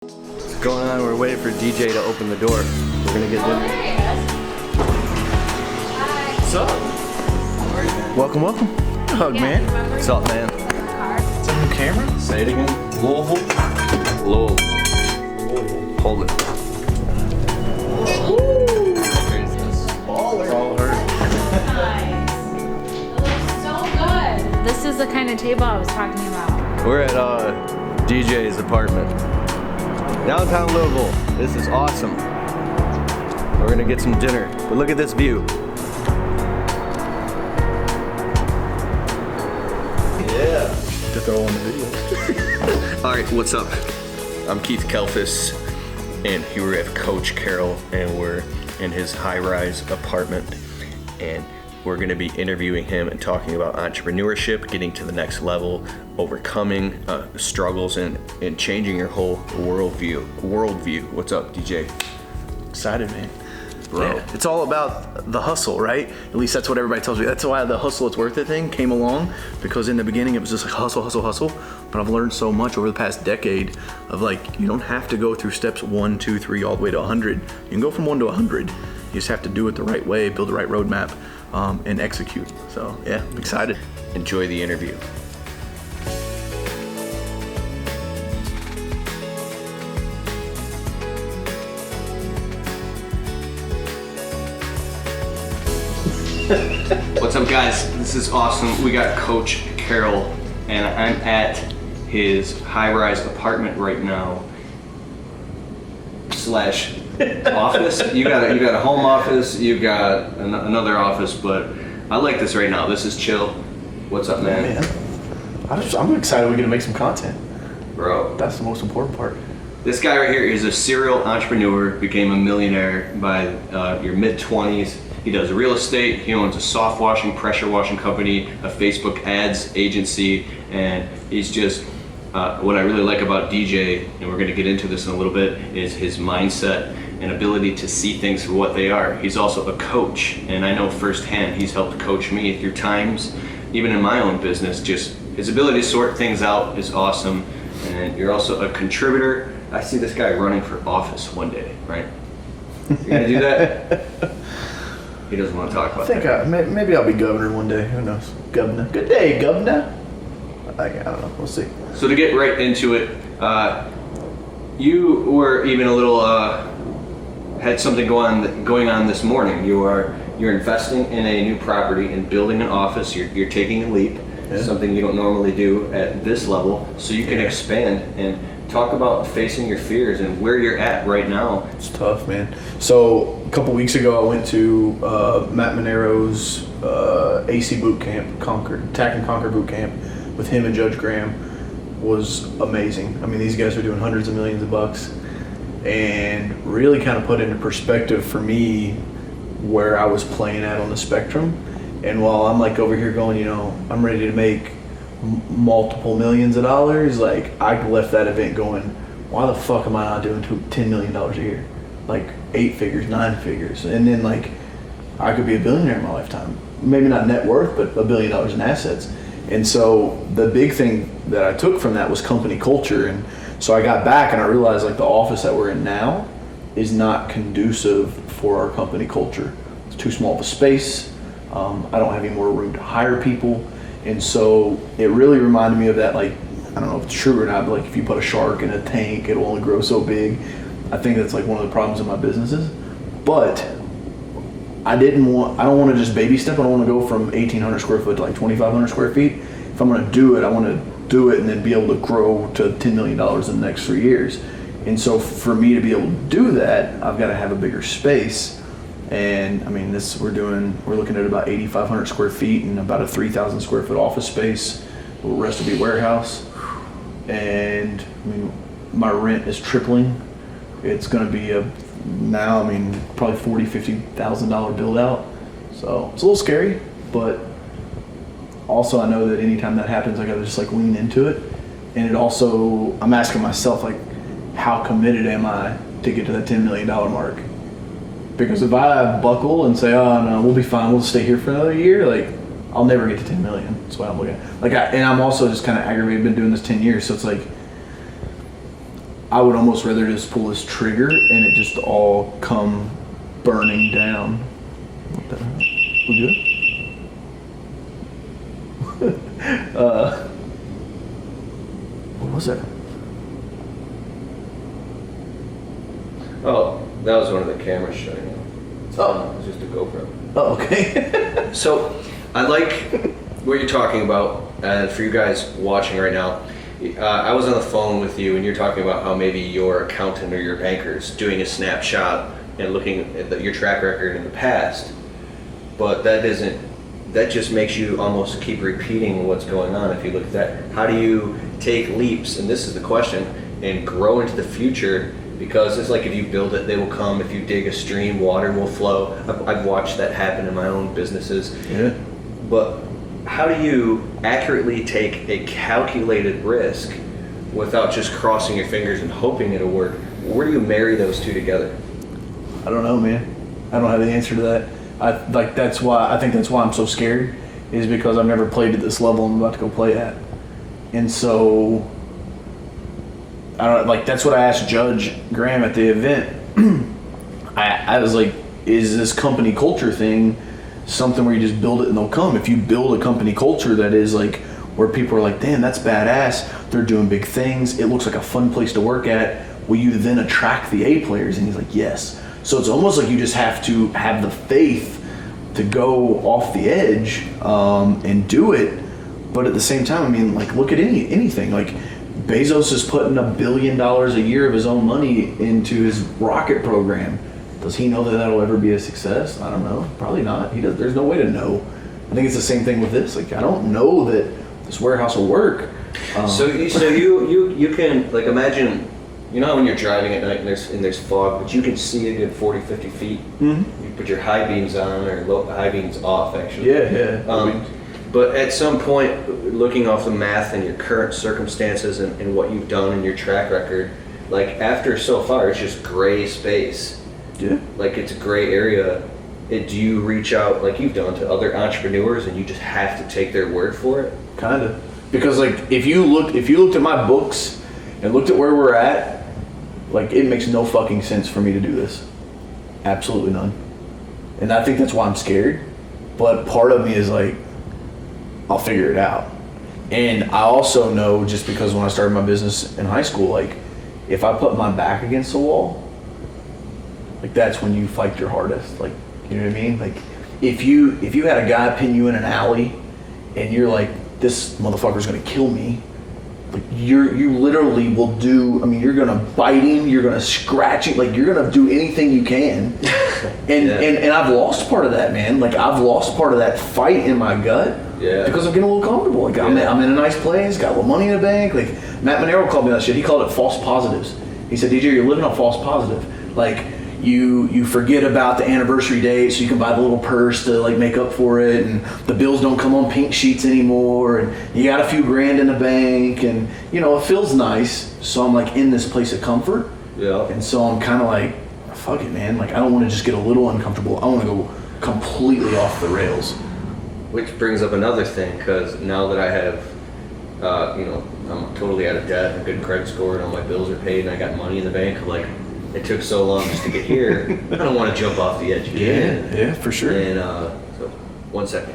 What's going on? We're waiting for DJ to open the door. We're gonna get dinner. What's up? Welcome, welcome. Hug, man. What's up, man? Is that on camera? Say it again. Louisville. Hold it. Baller. It's all hurt. Nice. It looks so good. This is the kind of table I was talking about. We're at DJ's apartment. Downtown Louisville. This is awesome. We're gonna get some dinner. But look at this view. Yeah. To throw on the video. All right, what's up? I'm Keith Kalfas, and here we have Coach Carroll, and we're in his high-rise apartment, and we're going to be interviewing him and talking about entrepreneurship, getting to the next level, overcoming struggles, and changing your whole worldview. What's up, DJ? Excited, man. Bro. Yeah. It's all about the hustle, right? At least that's what everybody tells me. That's why the hustle it's worth it thing came along, because in the beginning it was just like hustle. But I've learned so much over the past decade of like, you don't have to go through steps 1, 2, 3, all the way to 100. You can go from 1 to 100. You just have to do it the right way, build the right roadmap, and execute. So yeah, I'm excited. Enjoy the interview. What's up, guys? This is awesome. We got Coach Carroll, and I'm at his high-rise apartment right now. Slash office. You got a home office. You got another office, but I like this right now. This is chill. What's up, man? I'm excited we're gonna make some content. Bro, That's the most important part. this guy right here is a serial entrepreneur. Became a millionaire by your mid-20s. He does real estate. He owns a soft washing, pressure washing company, a Facebook ads agency, and he's just, what I really like about DJ, and we're gonna get into this in a little bit, is his mindset and ability to see things for what they are. He's also a coach, and I know firsthand he's helped coach me through times, even in my own business. Just his ability to sort things out is awesome. And you're also a contributor. I see this guy running for office one day, right? You're gonna do that? He doesn't want to talk about that. Maybe I'll be governor one day. Who knows? Governor. Good day, governor. I don't know. We'll see. So to get right into it, you were even a little had something going on this morning. You're investing in a new property and building an office. You're taking a leap, something you don't normally do at this level, so you can expand and talk about facing your fears and where you're at right now. It's tough, man. So a couple weeks ago, I went to Matt Monero's AC boot camp, Attack and Conquer boot camp with him and Judge Graham. Was amazing. I mean, these guys are doing hundreds of millions of bucks, and really kind of put into perspective for me where I was playing at on the spectrum. And while I'm like over here going, I'm ready to make multiple millions of dollars, like I left that event going, why the fuck am I not doing $10 million a year? Like 8 figures, 9 figures. And then like, I could be a billionaire in my lifetime. Maybe not net worth, but $1 billion in assets. And so the big thing that I took from that was company culture. And so I got back and I realized like the office that we're in now is not conducive for our company culture. It's too small of a space. I don't have any more room to hire people. And so it really reminded me of that, like, I don't know if it's true or not, but like if you put a shark in a tank, it'll only grow so big. I think that's like one of the problems in my businesses. But I don't want to just baby step. I don't want to go from 1,800 square foot to like 2,500 square feet. If I'm going to do it, I want to do it and then be able to grow to $10 million in the next 3 years. And so for me to be able to do that, I've got to have a bigger space. And I mean, we're looking at about 8,500 square feet and about a 3,000 square foot office space. The rest will be warehouse. And I mean, my rent is tripling. It's going to be probably $40,000-$50,000 build out. So it's a little scary, but also I know that anytime that happens, I got to just like lean into it. And it also, I'm asking myself like, how committed am I to get to that $10 million mark? Because if I buckle and say, oh no, we'll be fine, we'll stay here for another year, like I'll never get to 10 million. That's what I'm looking at. And I'm also just kind of aggravated, been doing this 10 years, so it's like, I would almost rather just pull this trigger and it just all come burning down. What the hell? We good? What was that? Oh, that was one of the cameras shutting off. Oh. It was just a GoPro. Oh, okay. So, I like what you're talking about, and for you guys watching right now, I was on the phone with you and you're talking about how maybe your accountant or your banker's doing a snapshot and looking at your track record in the past, but that just makes you almost keep repeating what's going on if you look at that. How do you take leaps, and this is the question, and grow into the future? Because it's like if you build it, they will come. If you dig a stream, water will flow. I've watched that happen in my own businesses. Yeah. But how do you accurately take a calculated risk without just crossing your fingers and hoping it'll work? Where do you marry those two together? I don't know, man. I don't have the answer to that. I think that's why I'm so scared, is because I've never played at this level I'm about to go play at. And so I don't like, that's what I asked Judge Graham at the event. I was like, is this company culture thing something where you just build it and they'll come? If you build a company culture that is like where people are like, damn, that's badass, they're doing big things, it looks like a fun place to work at, will you then attract the A players? And he's like, yes. So it's almost like you just have to have the faith to go off the edge and do it. But at the same time, I mean, like, look at anything. Like, Bezos is putting $1 billion a year of his own money into his rocket program. Does he know that that'll ever be a success? I don't know. Probably not. He does. There's no way to know. I think it's the same thing with this. Like, I don't know that this warehouse will work. So you can, like, imagine, you know how when you're driving at night and there's fog, but you can see a good 40, 50 feet. Mm-hmm. You put your high beams on, or high beams off, actually. Yeah. But at some point, looking off the math and your current circumstances and what you've done and your track record, like, after so far, it's just gray space. Yeah. Like, it's a gray area. Do you reach out, like you've done, to other entrepreneurs and you just have to take their word for it? Kind of. Because, like, if you looked at my books and looked at where we're at, like, it makes no fucking sense for me to do this. Absolutely none. And I think that's why I'm scared. But part of me is like, I'll figure it out. And I also know, just because when I started my business in high school, like, if I put my back against the wall, like, that's when you fight your hardest. Like, you know what I mean? Like, if you had a guy pin you in an alley and you're like, this motherfucker's gonna kill me, like, you literally will do, I mean, you're gonna bite him, you're gonna scratch him, like, you're gonna do anything you can. And I've lost part of that, man. Like, I've lost part of that fight in my gut. Yeah. Because I'm getting a little comfortable. Like, I'm in a nice place, got a little money in the bank. Like, Matt Monero called me that shit. He called it false positives. He said, DJ, you're living on false positive. Like, you forget about the anniversary date so you can buy the little purse to, like, make up for it, and the bills don't come on pink sheets anymore, and you got a few grand in the bank, and, you know, it feels nice. So I'm, like, in this place of comfort. Yeah. And so I'm kind of like, fuck it, man. Like, I don't want to just get a little uncomfortable. I want to go completely off the rails. Which brings up another thing, because now that I have, I'm totally out of debt, a good credit score, and all my bills are paid, and I got money in the bank, like, it took so long just to get here, I don't want to jump off the edge again. Yeah, for sure. And so, 1 second.